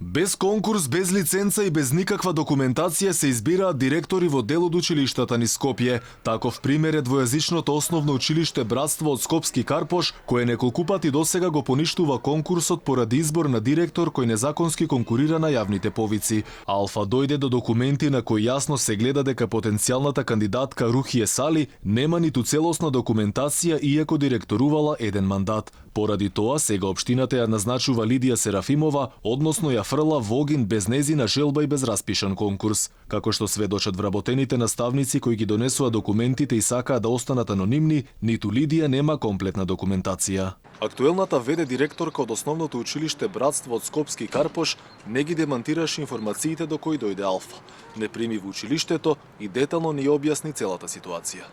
Без конкурс, без лиценца и без никаква документација се избираат директори во дел од училиштата низ Скопје. Таков пример е двојазичното основно училиште Братство од Скопски Карпош, кое неколку пати досега го поништува конкурсот поради избор на директор кој незаконски конкурира на јавните повици. Алфа дојде до документи на кои јасно се гледа дека потенцијалната кандидатка Рухие Сали нема ниту целосна документација иако директорувала еден мандат. Поради тоа сега општината ја назначува Лидија Серафимова, односно ја фрла во огин без нејзина желба и без распишан конкурс. Како што сведочат вработените наставници кои ги донесува документите и сакаат да останат анонимни, ниту Лидија нема комплетна документација. Актуелната ВД директорка од основното училиште Братство од Скопски Карпош не ги демантираше информациите до кои дојде Алфа. Не прими во училиштето и детално ни објасни целата ситуација.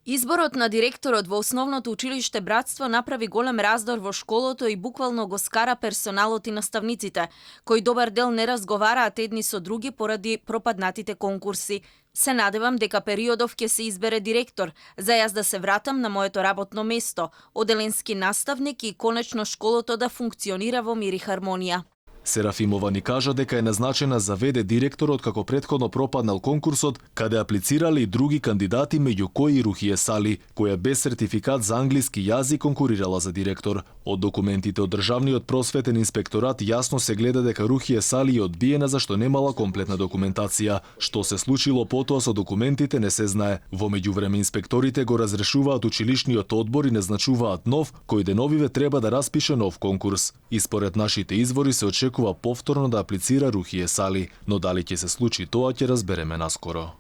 Изборот на директорот во основното училиште Братство направи голем раздор во школото и буквално го скара персоналот и наставниците, кои добар дел не разговараат едни со други поради пропаднатите конкурси. Се надевам дека периодов ќе се избере директор, за јас да се вратам на моето работно место, оделенски наставник и конечно школото да функционира во мир и хармонија. Серафимова ни кажа дека е назначена за ВД директорот како претходно пропаднал конкурсот, каде аплицирале и други кандидати, меѓу кои и Рухие Сали, која без сертификат за англиски јазик конкурирала за директор. Од документите од Државниот просветен инспекторат јасно се гледа дека Рухие Сали е одбиена зашто немала комплетна документација. Што се случило потоа со документите не се знае. Во меѓувреме инспекторите го разрешуваат училишниот одбор и назначуваат нов, кој деновиве треба да распише нов конкурс. И според нашите извори се очекува повторно да аплицира Рухие Сали, но дали ќе се случи тоа ќе разбереме наскоро.